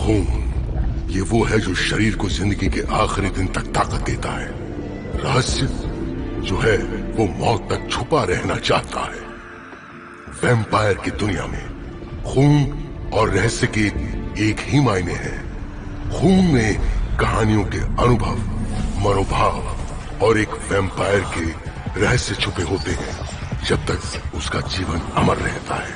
खून, ये वो है जो शरीर को जिंदगी के आखिरी दिन तक ताकत देता है। रहस्य जो है वो मौत तक छुपा रहना चाहता है। वैम्पायर की दुनिया में खून और रहस्य के एक ही मायने हैं। खून में कहानियों के अनुभव, मनोभाव और एक वैम्पायर के रहस्य छुपे होते हैं जब तक उसका जीवन अमर रहता है।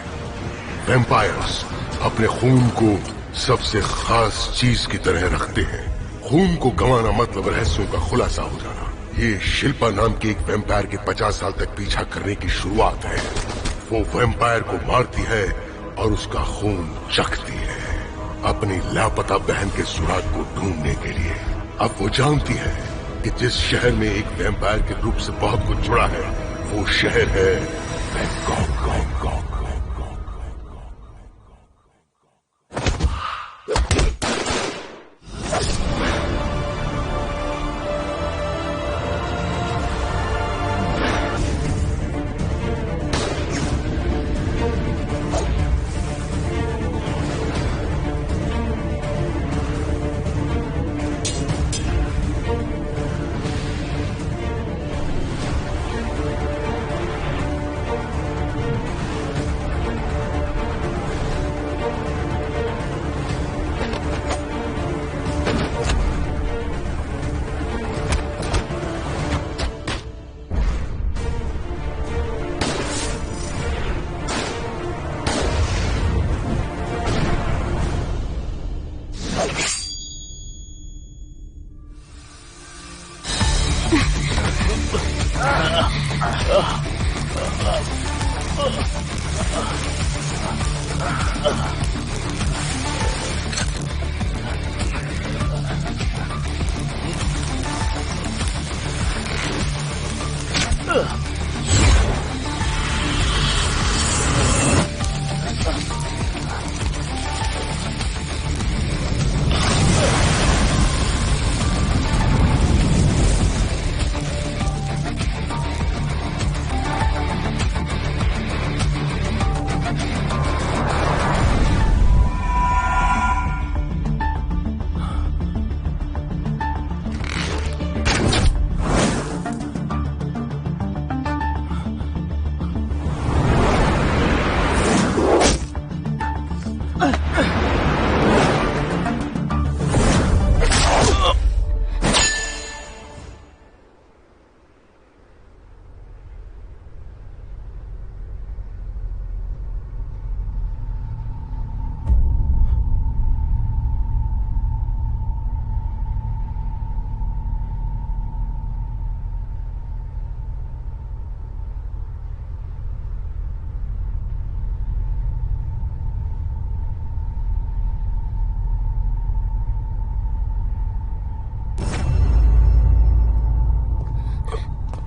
वैम्पायर्स अपने खून को सबसे खास चीज की तरह रखते हैं। खून को गंवाना मतलब रहस्यों का खुलासा हो जाना। ये शिल्पा नाम की एक वैम्पायर के 50 साल तक पीछा करने की शुरुआत है। वो वैम्पायर को मारती है और उसका खून चखती है अपनी लापता बहन के सुराग को ढूंढने के लिए। अब वो जानती है कि जिस शहर में एक वैम्पायर के रूप से बहुत कुछ जुड़ा है वो शहर है बैंकॉक।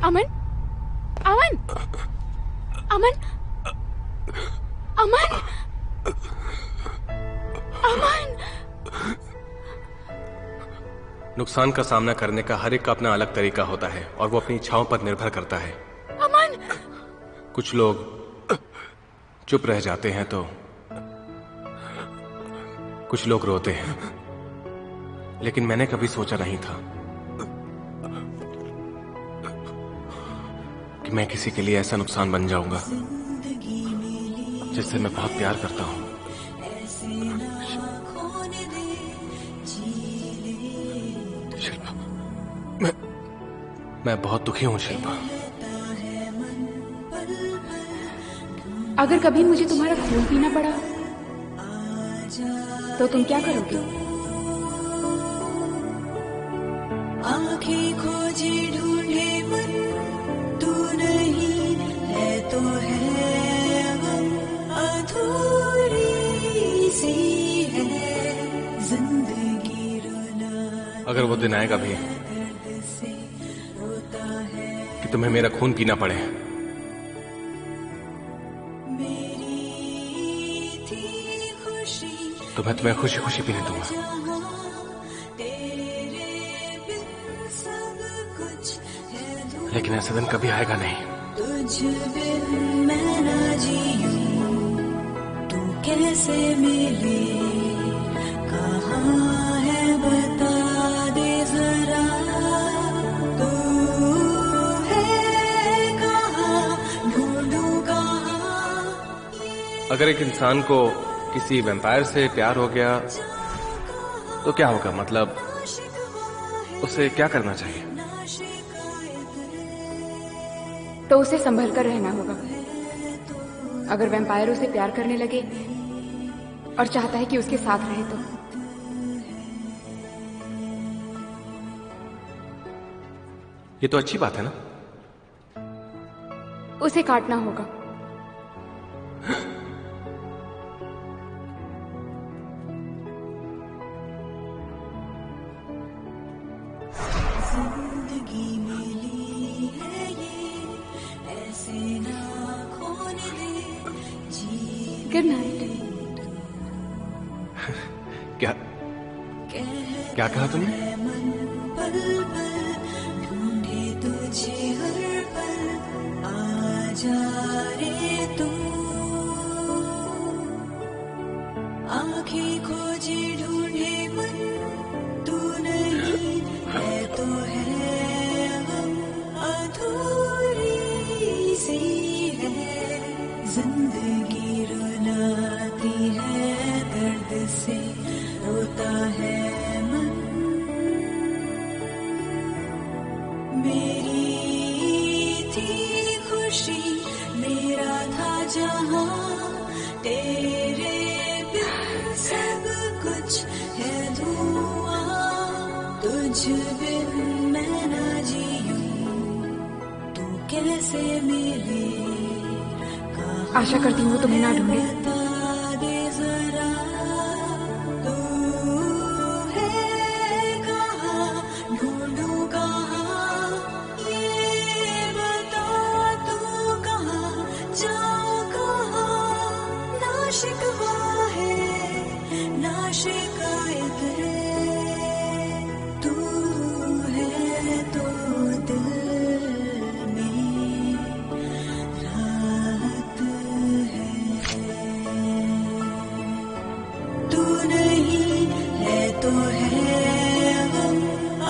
अमन, अमन, अमन, अमन, अमन। नुकसान का सामना करने का हर एक का अपना अलग तरीका होता है और वो अपनी इच्छाओं पर निर्भर करता है। अमन! कुछ लोग चुप रह जाते हैं तो कुछ लोग रोते हैं, लेकिन मैंने कभी सोचा नहीं था कि मैं किसी के लिए ऐसा नुकसान बन जाऊंगा जिससे मैं बहुत प्यार करता हूं। शिल्पा, मैं बहुत दुखी हूं शिल्पा। अगर कभी मुझे तुम्हारा खून पीना पड़ा तो तुम क्या करोगे? आंखें खोजे ढूंढे मन, तू नहीं है तो है गम, अधूरी सी है जिंदगी रोना। अगर वो दिन आएगा भी कि तुम्हें मेरा खून पीना पड़े तो मैं तुम्हें खुशी खुशी पीने दूंगा। लेकिन ऐसा दिन कभी आएगा नहीं। तुझ बिन मैं ना जीऊं, तू कैसे मिले, कहाँ अगर एक इंसान को किसी वैम्पायर से प्यार हो गया तो क्या होगा? मतलब उसे क्या करना चाहिए? तो उसे संभल कर रहना होगा। अगर वैम्पायर उसे प्यार करने लगे और चाहता है कि उसके साथ रहे तो ये तो अच्छी बात है ना। उसे काटना होगा। जिंदगी मिली है ये, ऐसे ना खोने दे जी। Good night. क्या क्या कहा तुमने? मन पल पल ढूंढे तुझे हर पल, आ जा रे तू। आंखें खोजे ढूंढे मन, तू नहीं है तो है हम, अधूरी सी है जिंदगी। रुलाती है दर्द से, रोता है मन। मेरी थी खुशी, मेरा था जहां, तेरे बिन सब कुछ है धुआं। तुझ बिन मैं ना जीऊं, तू कैसे मिले कहाँ आशा करती हूँ तुम्हें ना ढूंढे। बता दे जरा, तू है कहाँ, ढूंढूं कहाँ, ये बता तू कहाँ, जाऊं कहाँ। ना शिकवा है ना शिकायत है, तू है तो दिल में राहत है। तू नहीं है तो है हम,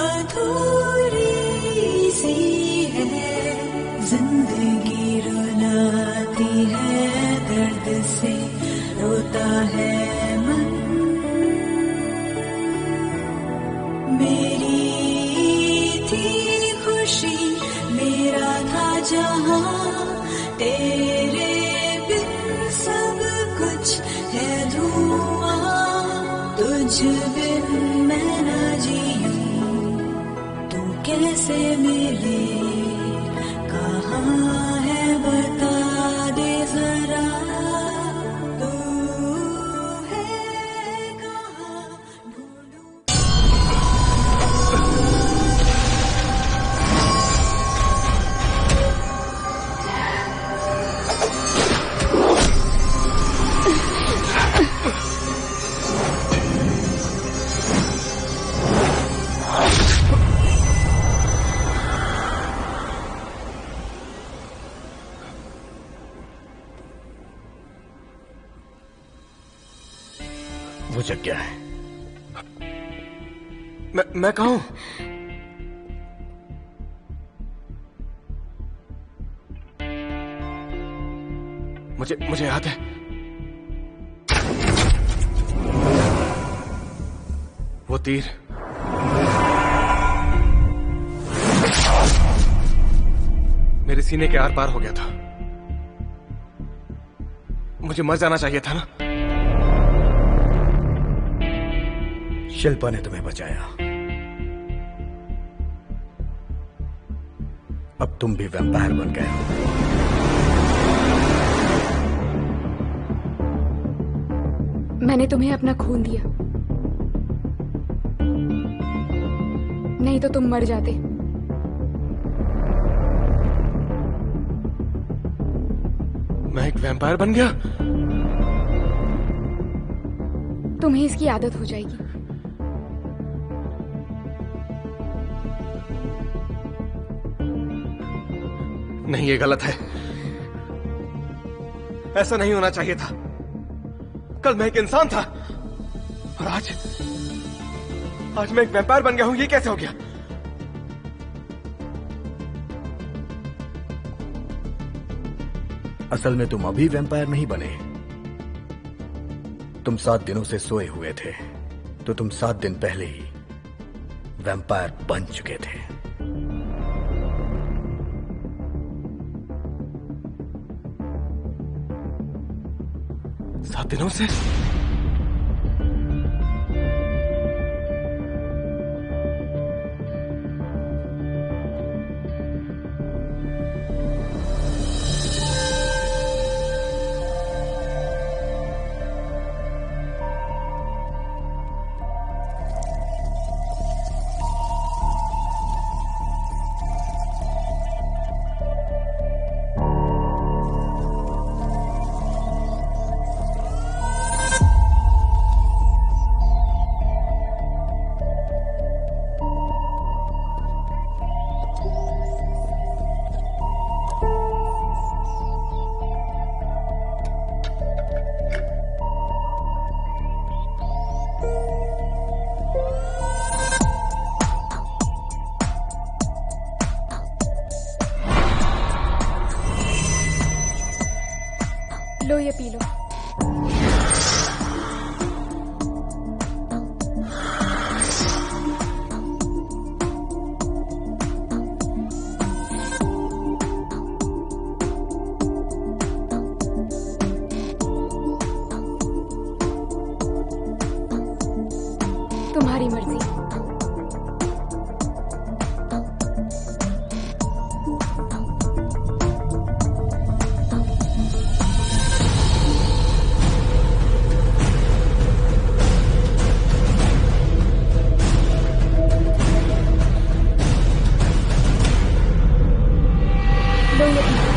अधूरी सी है जिंदगी। रुलाती है दर्द से, रोता है मन। मेरी थी खुशी, मेरा था जहां, तेरे बिन सब कुछ है धुआं। तुझ बिन मैं ना जीऊं, तू कैसे मिले कहाँ है बता दे जरा, तू है कहाँ, ढूंढूं। वो जग गया है। मैं कहूं? मुझे याद है, वो तीर मेरे सीने के आर पार हो गया था। मुझे मर जाना चाहिए था ना। शिल्पा ने तुम्हें बचाया, अब तुम भी वैम्पायर बन गए हो। मैंने तुम्हें अपना खून दिया, नहीं तो तुम मर जाते। मैं एक वैम्पायर बन गया? तुम्हें इसकी आदत हो जाएगी। नहीं, ये गलत है। ऐसा नहीं होना चाहिए था। कल मैं एक इंसान था और आज मैं एक वैम्पायर बन गया हूं। ये कैसे हो गया? असल में तुम अभी वैम्पायर नहीं बने, तुम 7 दिनों से सोए हुए थे, तो तुम 7 दिन पहले ही वैम्पायर बन चुके थे। 7 दिनों से? लो ये पी लो। तुम्हारी मर्जी। लो ये पी लो।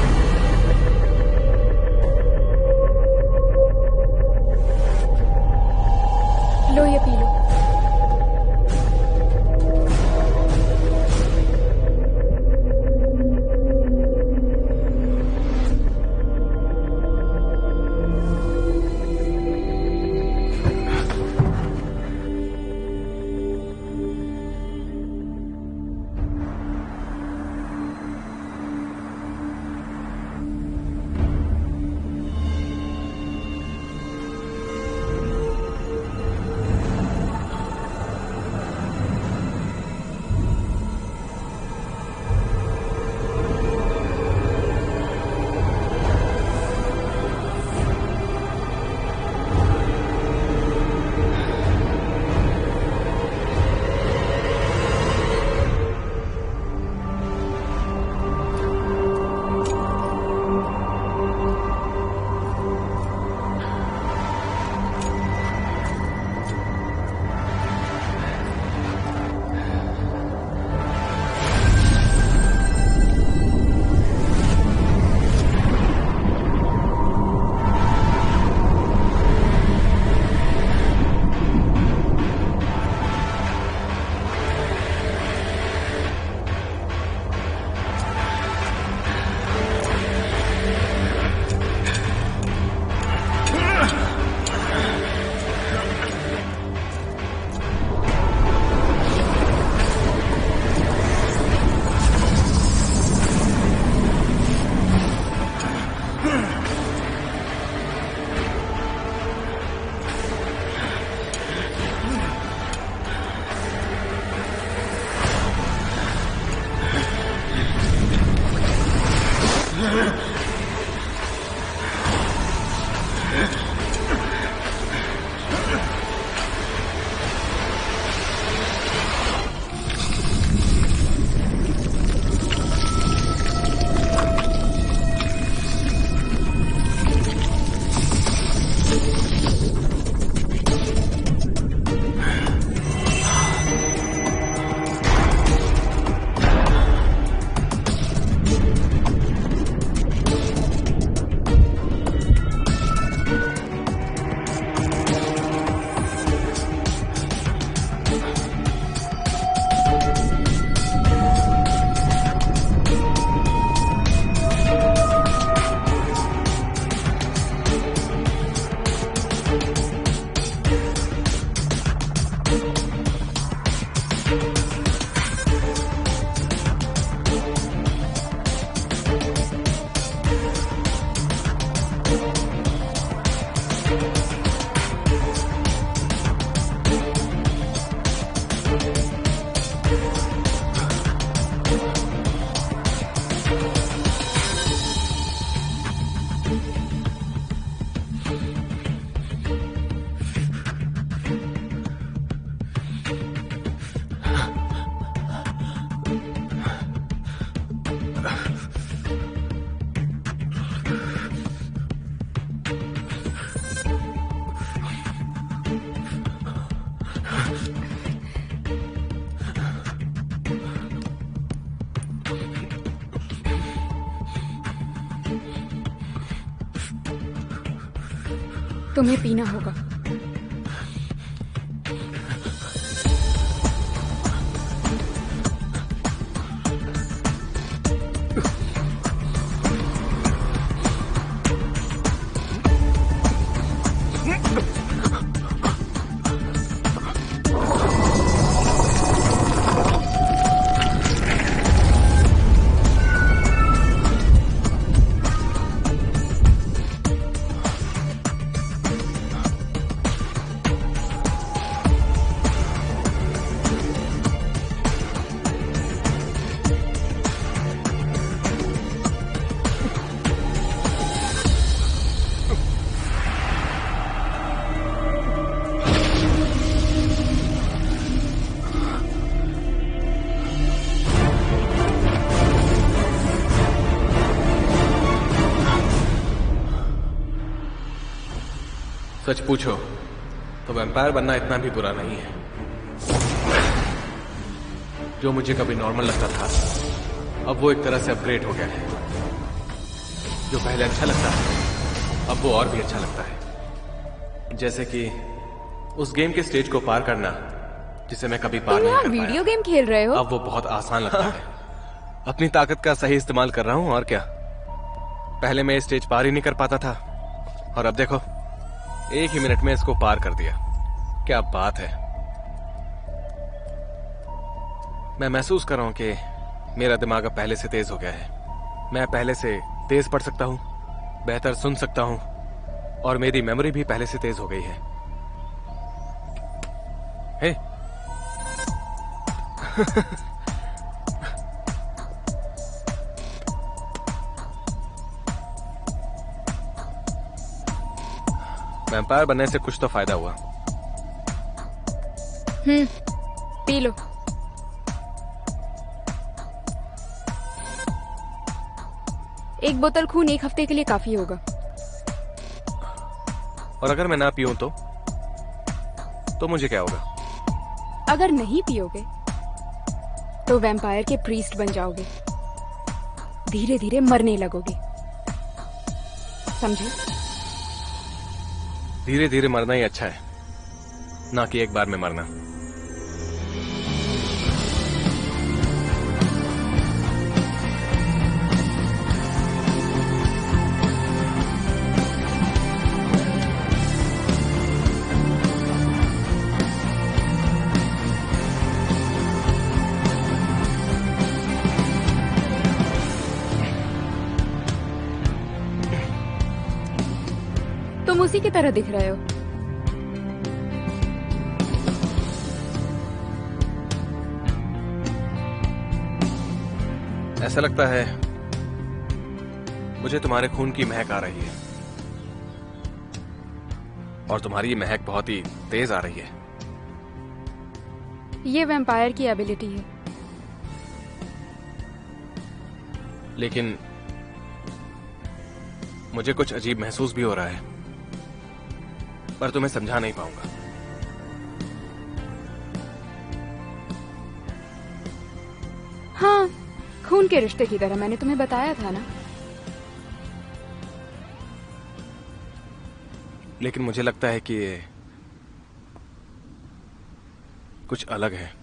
लो ये पी लो। तुम्हें पीना होगा। सच पूछो तो वैम्पायर बनना इतना भी बुरा नहीं है। जो मुझे कभी नॉर्मल लगता था अब वो एक तरह से अपग्रेड हो गया है। जो पहले अच्छा लगता है अब वो और भी अच्छा लगता है। जैसे कि उस गेम के स्टेज को पार करना जिसे मैं कभी पार नहीं कर पाया। वीडियो गेम खेल रहे हो? अब वो बहुत आसान लगता है। अपनी ताकत का सही इस्तेमाल कर रहा हूं और क्या। पहले मैं स्टेज पार ही नहीं कर पाता था और अब देखो एक ही मिनट में इसको पार कर दिया। क्या बात है। मैं महसूस कर रहा हूं कि मेरा दिमाग अब पहले से तेज हो गया है। मैं पहले से तेज पढ़ सकता हूं, बेहतर सुन सकता हूं और मेरी मेमोरी भी पहले से तेज हो गई है। हे वैम्पायर बनने से कुछ तो फायदा हुआ। P low. एक बोतल खून एक हफ्ते के लिए काफी होगा। और अगर मैं ना पीऊं तो मुझे क्या होगा? अगर नहीं पियोगे तो वैम्पायर के प्रीस्ट बन जाओगे, धीरे धीरे मरने लगोगे। समझे? धीरे धीरे मरना ही अच्छा है, ना कि एक बार में मरना। तुम उसी की तरह दिख रहे हो। ऐसा लगता है मुझे तुम्हारे खून की महक आ रही है और तुम्हारी ये महक बहुत ही तेज आ रही है। ये वैम्पायर की एबिलिटी है। लेकिन मुझे कुछ अजीब महसूस भी हो रहा है, पर तुम्हें समझा नहीं पाऊंगा। हाँ, खून के रिश्ते की तरह, मैंने तुम्हें बताया था ना। लेकिन मुझे लगता है कि ये कुछ अलग है।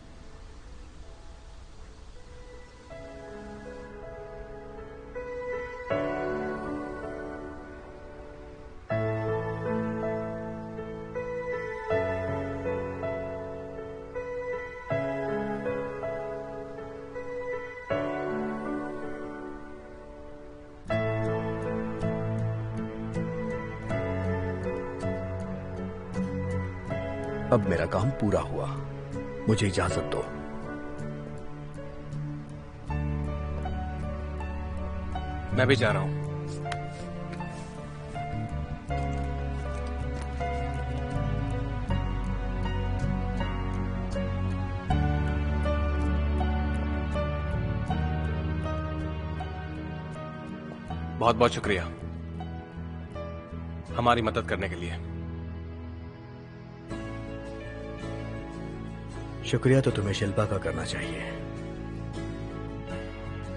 अब मेरा काम पूरा हुआ, मुझे इजाजत दो। मैं भी जा रहा हूं। बहुत बहुत शुक्रिया हमारी मदद करने के लिए। शुक्रिया तो तुम्हें शिल्पा का करना चाहिए।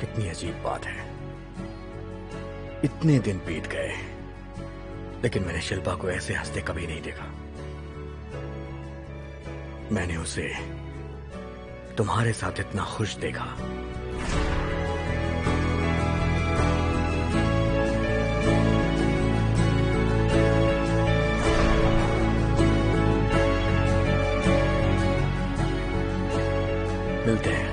कितनी अजीब बात है, इतने दिन बीत गए लेकिन मैंने शिल्पा को ऐसे हंसते कभी नहीं देखा। मैंने उसे तुम्हारे साथ इतना खुश देखा। मिलते हैं।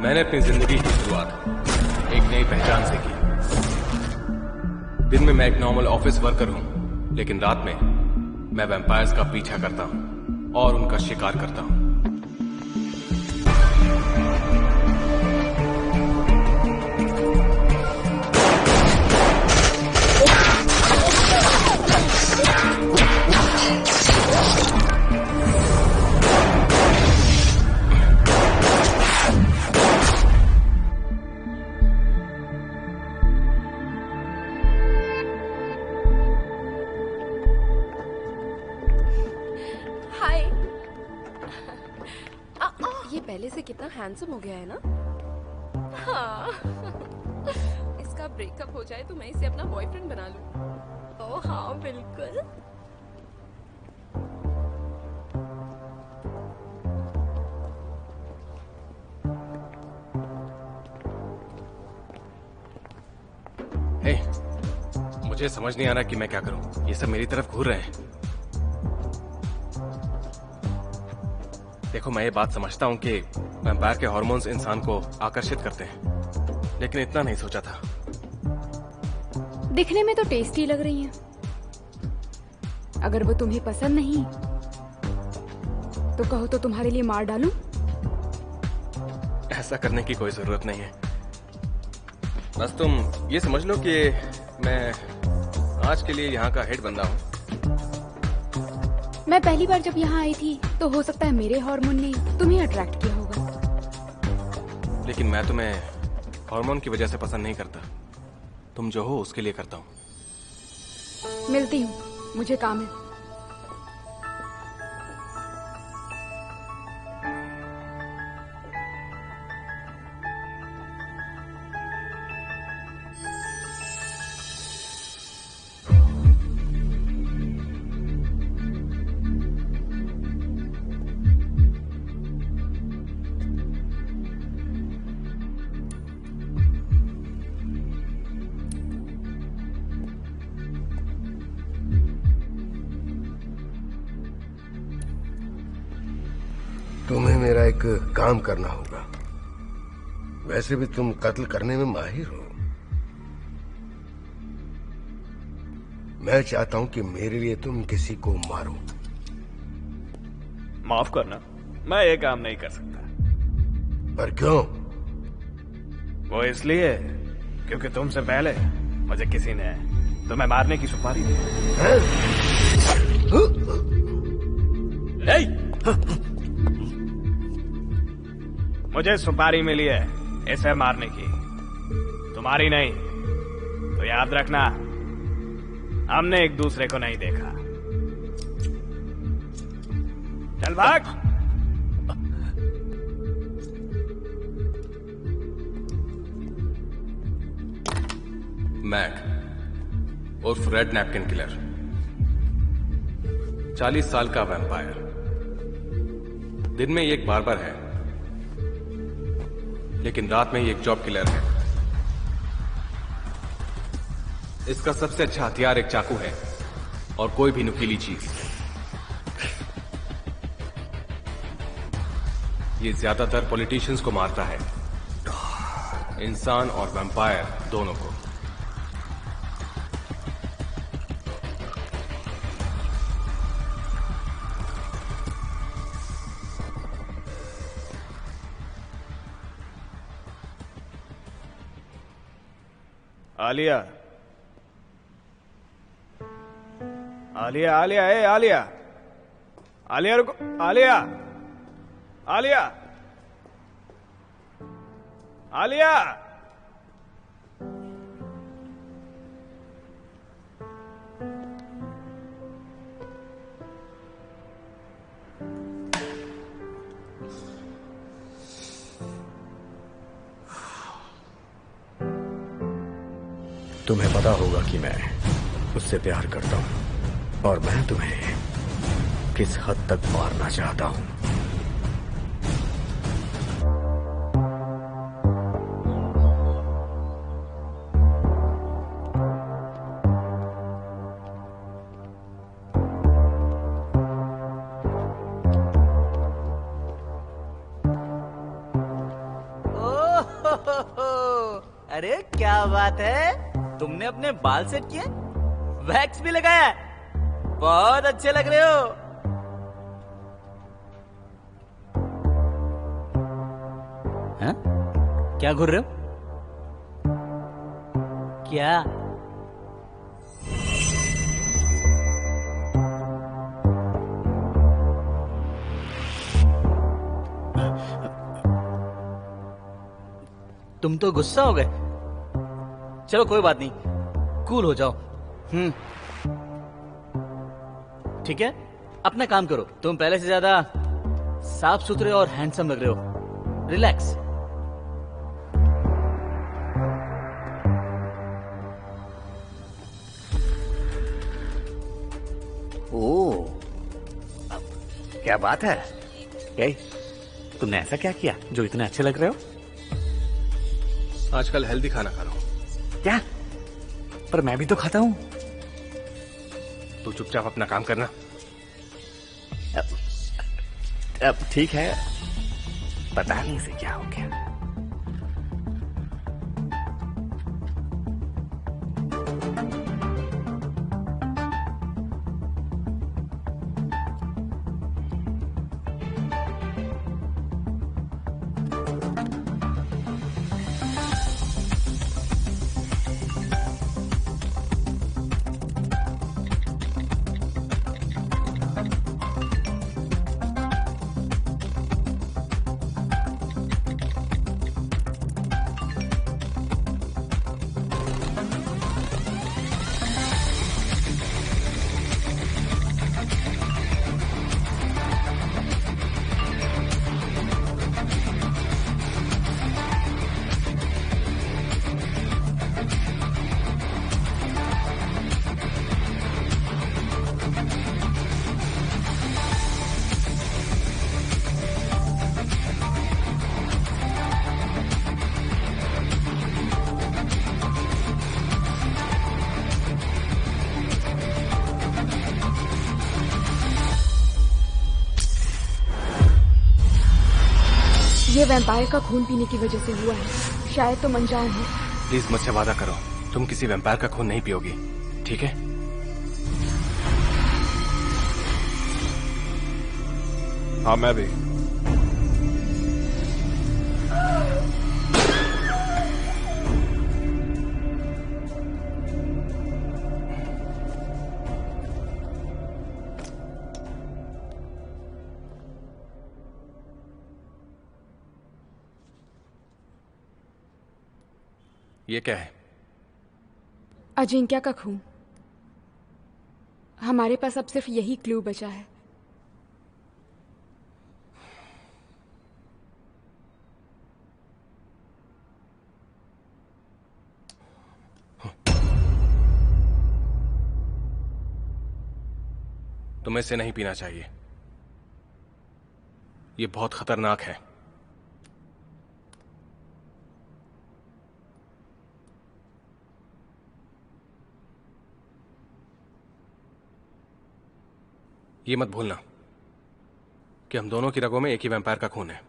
मैंने अपनी जिंदगी की शुरुआत एक नई पहचान से की। दिन में मैं एक नॉर्मल ऑफिस वर्कर हूं, लेकिन रात में मैं वैम्पायर्स का पीछा करता हूं और उनका शिकार करता हूं। कितना हैंडसम हो गया है ना। हाँ। इसका ब्रेकअप हो जाए तो मैं इसे अपना बॉयफ्रेंड बना लूं। ओह हाँ बिल्कुल। हे, मुझे समझ नहीं आ रहा कि मैं क्या करूं। ये सब मेरी तरफ घूर रहे हैं। देखो, मैं ये बात समझता हूं कि वैम्पायर के हार्मोन्स इंसान को आकर्षित करते हैं, लेकिन इतना नहीं सोचा था। दिखने में तो टेस्टी लग रही हैं। अगर वो तुम्हें पसंद नहीं तो कहो तो तुम्हारे लिए मार डालूं? ऐसा करने की कोई जरूरत नहीं है। बस तुम ये समझ लो कि मैं आज के लिए यहाँ का हेड बंदा हूँ। मैं पहली बार जब यहाँ आई थी तो हो सकता है मेरे हार्मोन ने तुम्हें अट्रैक्ट किया होगा, लेकिन मैं तुम्हें हार्मोन की वजह से पसंद नहीं करता। तुम जो हो उसके लिए करता हूँ। मिलती हूँ, मुझे काम है। तुम्हें मेरा एक काम करना होगा। वैसे भी तुम कत्ल करने में माहिर हो। मैं चाहता हूं कि मेरे लिए तुम किसी को मारो। माफ करना, मैं ये काम नहीं कर सकता। पर क्यों? वो इसलिए क्योंकि तुमसे पहले मुझे किसी ने तुम्हें मारने की सुपारी दी। मुझे सुपारी मिली है इसे मारने की, तुम्हारी नहीं। तो याद रखना, हमने एक दूसरे को नहीं देखा। चल भाग। मैक उर्फ रेड नैपकिन किलर, 40 साल का वैम्पायर। दिन में ये एक बार्बर है, लेकिन रात में ये एक जॉब किलर है। इसका सबसे अच्छा हथियार एक चाकू है और कोई भी नुकीली चीज। ये ज्यादातर पॉलिटिशियंस को मारता है, इंसान और वैम्पायर दोनों को। आलिया, आलिया, आलिया, ए आलिया, आलिया रुको, आलिया, आलिया, आलिया। तुम्हें पता होगा कि मैं उससे प्यार करता हूं और मैं तुम्हें किस हद तक मारना चाहता हूं। अरे क्या बात है, तुमने अपने बाल सेट किए, वैक्स भी लगाया है, बहुत अच्छे लग रहे हो। हैं? क्या घूर रहे हो? क्या? तुम तो गुस्सा हो गए। चलो कोई बात नहीं, कूल हो जाओ। ठीक है, अपना काम करो। तुम पहले से ज्यादा साफ सुथरे और हैंडसम लग रहे हो। रिलैक्स। ओह, क्या बात है। तुमने ऐसा क्या किया जो इतने अच्छे लग रहे हो? आजकल हेल्दी खाना खा रहा हूं। क्या? पर मैं भी तो खाता हूं। तू चुपचाप अपना काम करना। अब ठीक है, पता नहीं से क्या हो गया। ये वैम्पायर का खून पीने की वजह से हुआ है। शायद तुम अनजान हो। प्लीज मुझसे वादा करो, तुम किसी वैम्पायर का खून नहीं पियोगी, ठीक है? हाँ, मैं भी। ये क्या है? अजिंक्या का खून। हमारे पास अब सिर्फ यही क्लू बचा है। तुम्हें इसे नहीं पीना चाहिए, ये बहुत खतरनाक है। ये मत भूलना कि हम दोनों की रगों में एक ही वैम्पायर का खून है।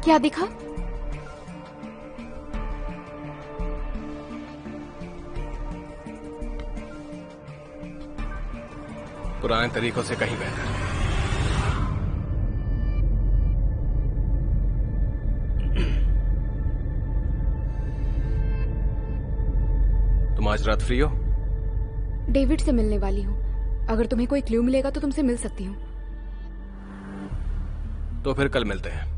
क्या दिखा? पुराने तरीकों से कहीं बेहतर। तुम आज रात फ्री हो? डेविड से मिलने वाली हूँ। अगर तुम्हें कोई क्लू मिलेगा तो तुमसे मिल सकती हूँ। तो फिर कल मिलते हैं।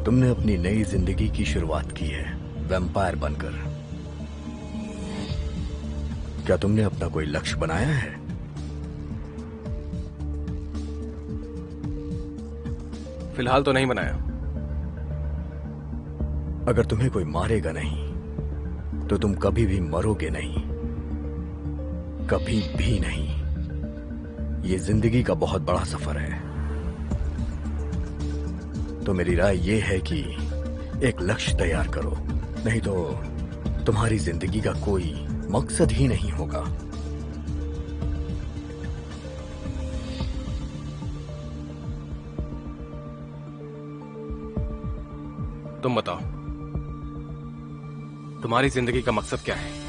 तुमने अपनी नई जिंदगी की शुरुआत की है वैम्पायर बनकर। क्या तुमने अपना कोई लक्ष्य बनाया है? फिलहाल तो नहीं बनाया। अगर तुम्हें कोई मारेगा नहीं तो तुम कभी भी मरोगे नहीं, कभी भी नहीं। ये जिंदगी का बहुत बड़ा सफर है। तो मेरी राय यह है कि एक लक्ष्य तैयार करो, नहीं तो तुम्हारी जिंदगी का कोई मकसद ही नहीं होगा। तुम बताओ, तुम्हारी जिंदगी का मकसद क्या है?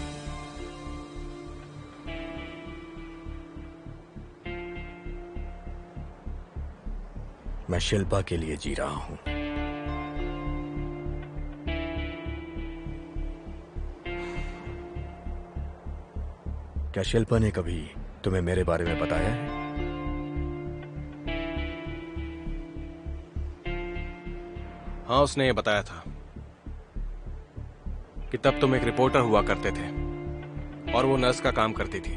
मैं शिल्पा के लिए जी रहा हूं। क्या शिल्पा ने कभी तुम्हें मेरे बारे में बताया है? हाँ, उसने ये बताया था कि तब तुम एक रिपोर्टर हुआ करते थे और वो नर्स का काम करती थी।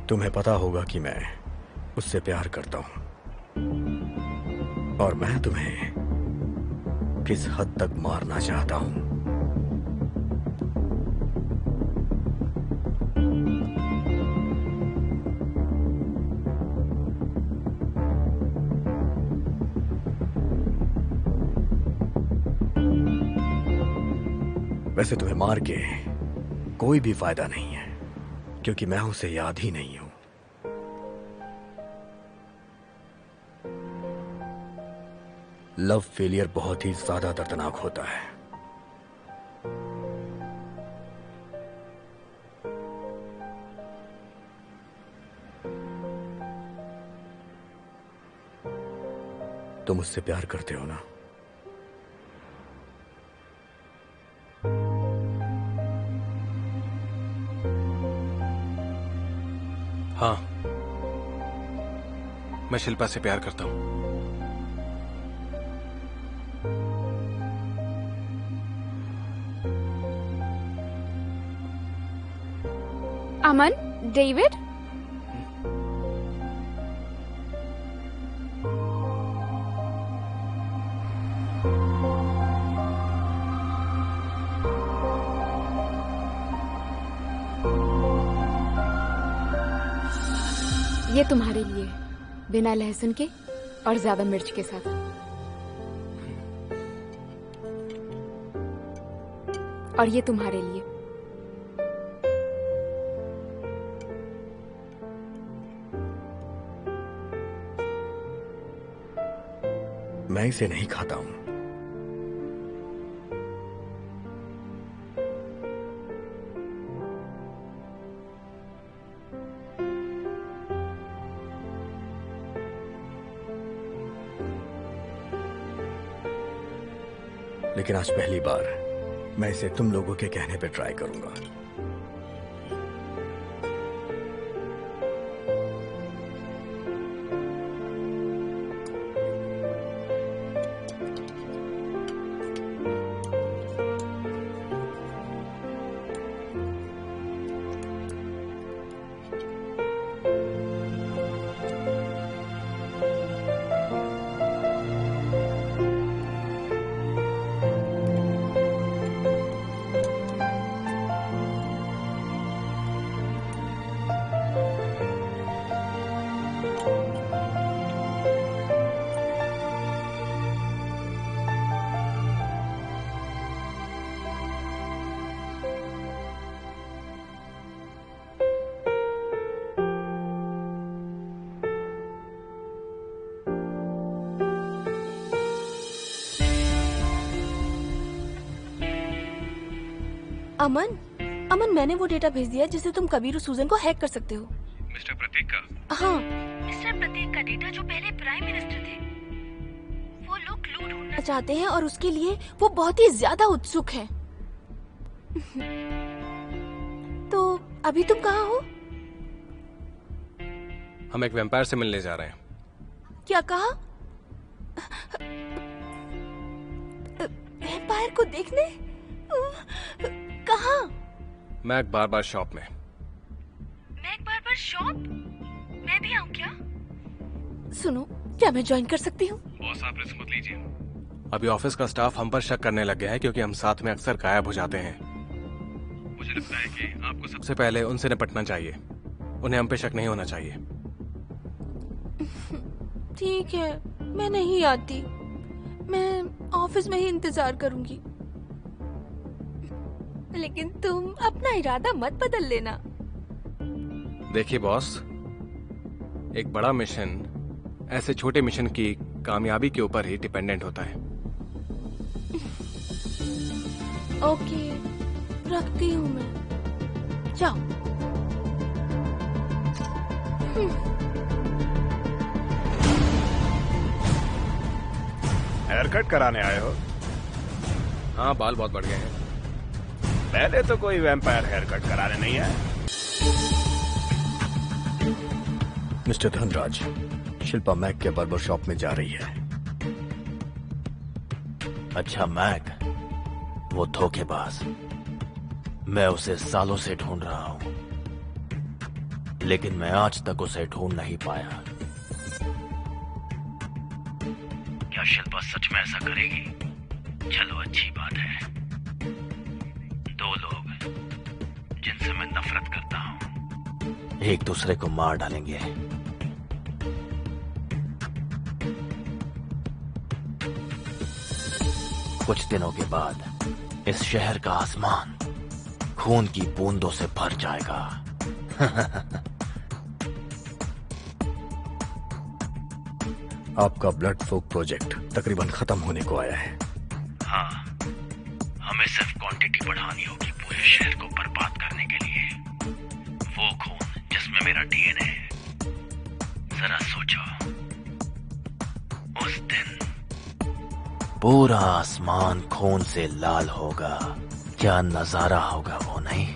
तुम्हें पता होगा कि मैं उससे प्यार करता हूं और मैं तुम्हें किस हद तक मारना चाहता हूं। वैसे तुम्हें मार के कोई भी फायदा नहीं है, क्योंकि मैं उसे याद ही नहीं हूं। लव फेलियर बहुत ही ज्यादा दर्दनाक होता है। तुम उससे प्यार करते हो ना? हाँ, मैं शिल्पा से प्यार करता हूं। अमन, डेविड, ये तुम्हारे लिए, बिना लहसुन के और ज्यादा मिर्च के साथ। और ये तुम्हारे लिए। मैं इसे नहीं खाता हूं। लेकिन आज पहली बार मैं इसे तुम लोगों के कहने पे ट्राई करूंगा। अमन मैंने वो डेटा भेज दिया जिससे तुम कबीर और सूजन को हैक कर सकते हो। मिस्टर प्रतीक का? हाँ, मिस्टर प्रतीक का डेटा जो पहले प्राइम मिनिस्टर थे, वो लोग क्लू ढूंढना चाहते हैं और उसके लिए वो बहुत ही ज्यादा उत्सुक हैं। तो अभी तुम कहाँ हो? हम एक वैम्पायर से मिलने जा रहे हैं। क्या कहा? वैम्पायर को देखने? कहाँ? मैक बार्बर शॉप में। Mac barber shop? मैं भी आऊँ क्या? सुनो, क्या मैं ज्वाइन कर सकती हूँ? बॉस आप रिस्क मत लीजिए। अभी ऑफिस का स्टाफ हम पर शक करने लग गया है क्योंकि हम साथ में अक्सर गायब हो जाते हैं। मुझे लगता है कि आपको सबसे पहले उनसे निपटना चाहिए। उन्हें हम पे शक नहीं होना चाहिए। ठीक है, मैं नहीं आती। मैं ऑफिस में ही इंतजार करूंगी। लेकिन तुम अपना इरादा मत बदल लेना। देखिए बॉस, एक बड़ा मिशन ऐसे छोटे मिशन की कामयाबी के ऊपर ही डिपेंडेंट होता है। ओके, रखती हूँ मैं। जाओ। हेयर कट कराने आए हो? हाँ, बाल बहुत बढ़ गए हैं। पहले तो कोई वैम्पायर हेयर कट कराने नहीं आया। मिस्टर धनराज, शिल्पा मैक के बार्बर शॉप में जा रही है। अच्छा मैक, वो धोखेबाज। मैं उसे सालों से ढूंढ रहा हूं, लेकिन मैं आज तक उसे ढूंढ नहीं पाया। क्या शिल्पा सच में ऐसा करेगी? चलो अच्छी बात है। दो लोग जिनसे मैं नफरत करता हूं एक दूसरे को मार डालेंगे। कुछ दिनों के बाद इस शहर का आसमान खून की बूंदों से भर जाएगा। आपका ब्लड फोक प्रोजेक्ट तकरीबन खत्म होने को आया है। हाँ, हमें सिर्फ क्वांटिटी बढ़ानी होगी पूरे शहर को बर्बाद करने के लिए। वो खून जिसमें मेरा डीएनए है। जरा सोचो, उस दिन पूरा आसमान खून से लाल होगा। क्या नजारा होगा वो, नहीं?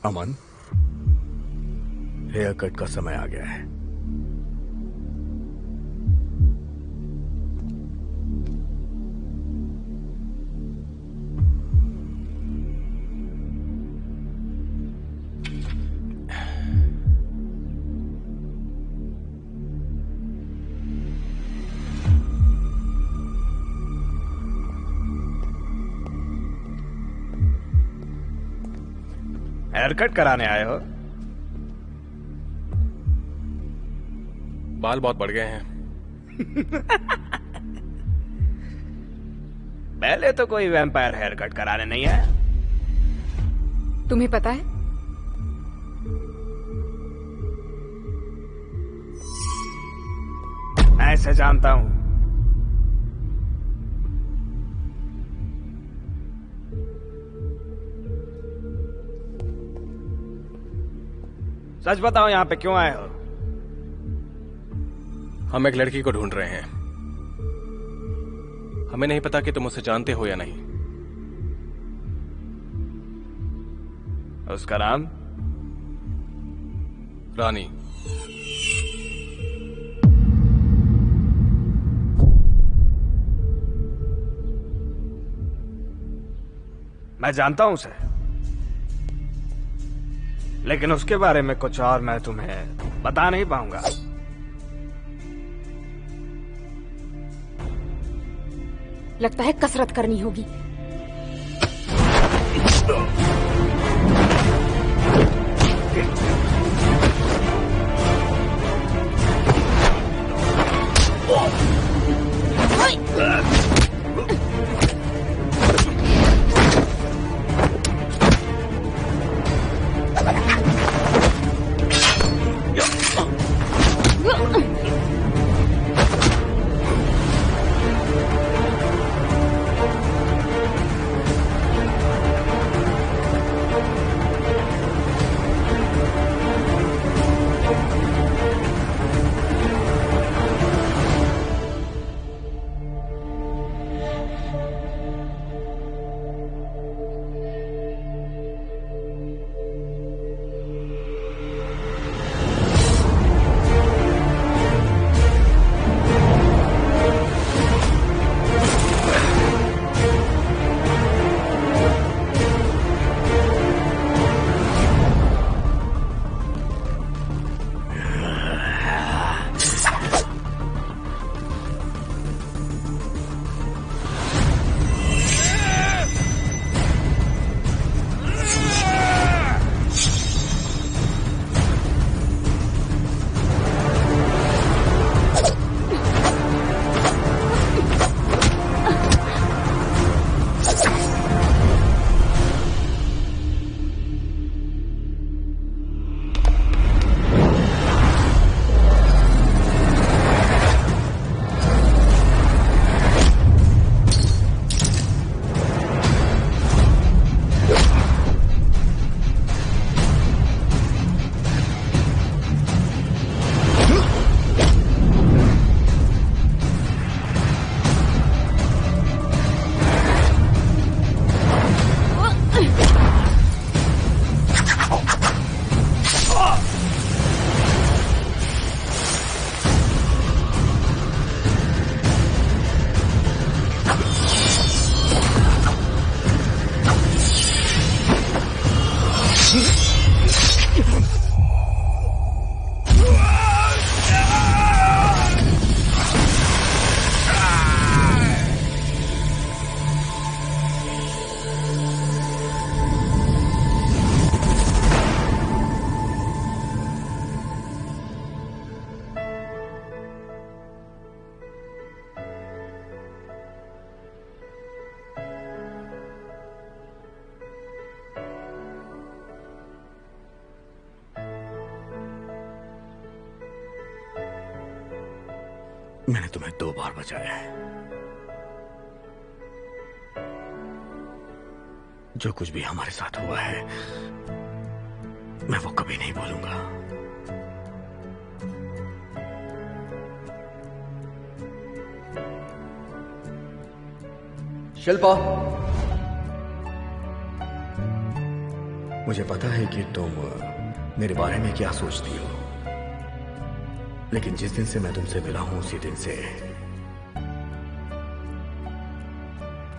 अमन, हेयर कट का समय आ गया है। हेयर कट कराने आए हो? बाल बहुत बढ़ गए हैं। पहले तो कोई वैम्पायर हेयर कट कराने नहीं आया। तुम्हें पता है, मैं इसे जानता हूं। सच बताओ, यहाँ पे क्यों आए हो? हम एक लड़की को ढूंढ रहे हैं। हमें नहीं पता कि तुम उसे जानते हो या नहीं। उसका नाम? रानी। मैं जानता हूं उसे। लेकिन उसके बारे में कुछ और मैं तुम्हें बता नहीं पाऊंगा। लगता है कसरत करनी होगी। मैंने तुम्हें 2 बार बचाया है। जो कुछ भी हमारे साथ हुआ है मैं वो कभी नहीं भूलूंगा। शिल्पा, मुझे पता है कि तुम मेरे बारे में क्या सोचती हो, लेकिन जिस दिन से मैं तुमसे मिला हूं उसी दिन से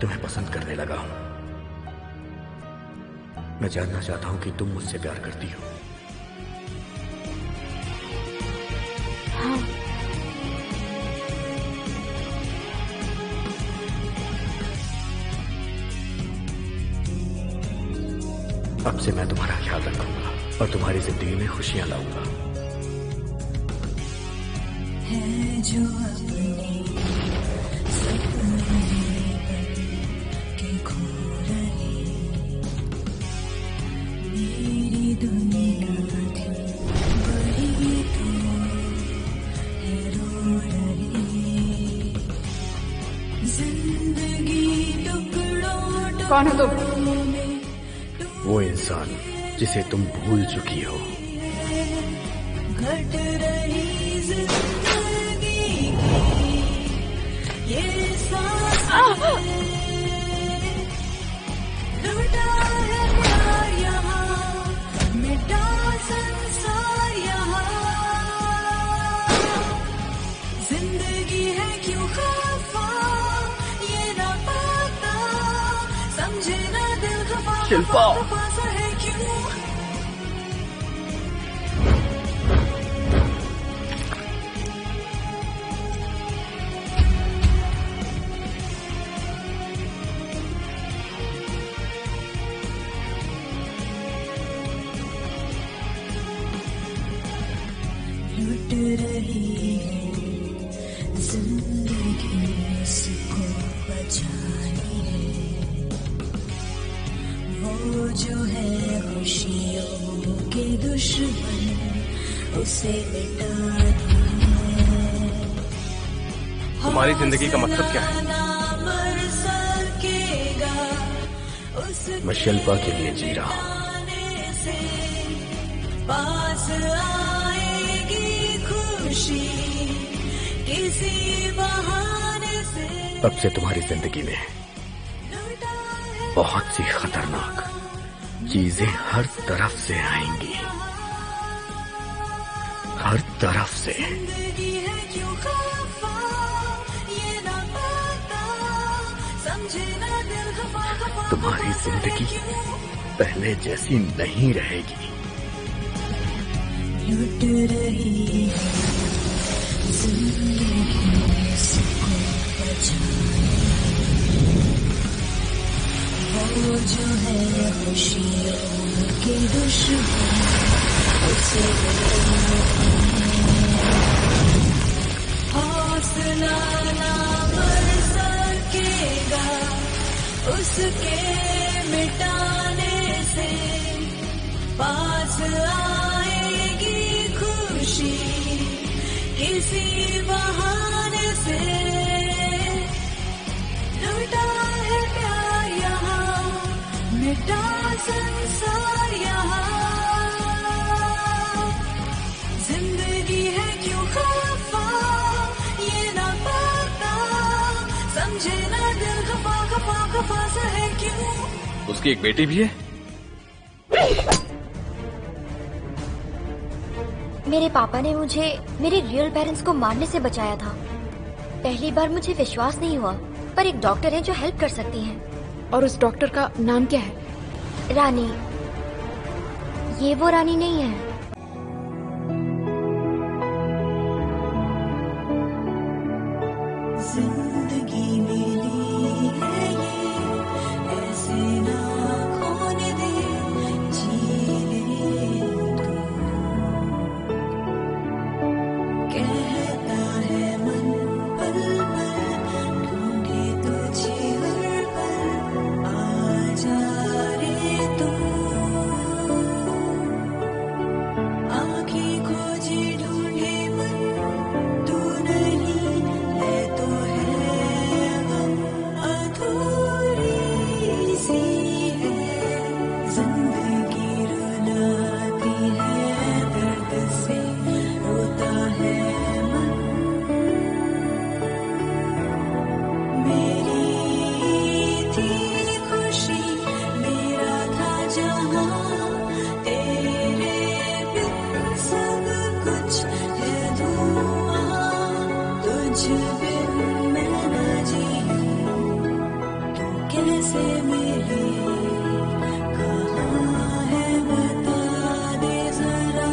तुम्हें पसंद करने लगा हूं। मैं जानना चाहता हूं कि तुम मुझसे प्यार करती हो। हाँ। अब से मैं तुम्हारा ख्याल रखूंगा और तुम्हारी जिंदगी में खुशियां लाऊंगा। है जो अपने सपने के खो रहे, मेरी दुनिया थी बड़ी तो है रो रही, जिंदगी टुकड़ों कौन हो तुम? वो इंसान जिसे तुम भूल चुकी हो। घट रही जिंदगी की ये सांस लुटा है प्यार यहाँ, मिटा संसार यहाँ, जिंदगी है क्यों खफा ये ना पता, समझे ना दिल खफा शिल्पा। खफा सा है क्यों। लुट रही है जिंदगी, उसको बचानी है। वो जो है खुशियों के दुश्मन, उसे मिटानी है। तुम्हारी जिंदगी का मकसद क्या है? मैं शिल्पा के लिए जी रहा हूं। पास आएगी खुशी किसी बहाने से। अब से तुम्हारी जिंदगी में बहुत सी खतरनाक चीजें हर तरफ से आएंगी, हर तरफ से। जिंदगी है क्यों खफा, ये ना पता, समझे ना दिल खफा खफा। तुम्हारी जिंदगी पहले जैसी नहीं रहेगी। लुट रही है जिंदगी, उसको बचानी है। वो जो है खुशियों के दुश्मन, उसे हौसला ना मर सकेगा उसके मिटाने से। पास आएगी खुशी किसी बहाने से। लुटा है प्यार यहाँ, मिटा संसार यहाँ। जिंदगी है क्यों खफा, ये ना पता, समझे ना दिल खफा खफा खफा सा है क्यों। उसकी एक बेटी भी है? मेरे पापा ने मुझे मेरे रियल पेरेंट्स को मारने से बचाया था। पहली बार मुझे विश्वास नहीं हुआ, पर एक डॉक्टर है जो हेल्प कर सकती हैं। और उस डॉक्टर का नाम क्या है? रानी। ये वो रानी नहीं है। जिंदगी मिली है ये, ऐसे ना खोने दे, जी ले तू। कहता है मन पल पल, ढूंढे तुझे हर पल, आ जा रे तू। आँखें खोजे ढूंढे मन, तू नहीं है तो है गम, अधूरी सी है जिंदगी। रुलाती है दर्द से, रोता है मन। मेरी थी खुशी, मेरा था जहां, तेरे बिन सब कुछ है धुआं। तुझ बिन मैं न जीऊं, तू कैसे मिले, कहाँ है बता दे जरा।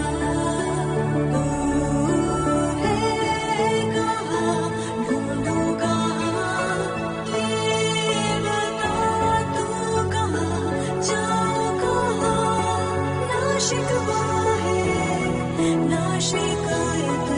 तू है कहाँ, ढूंढूं कहाँ, ये बता तू कहाँ, जाऊं कहाँ। ना शिकवा है ना शिकायत,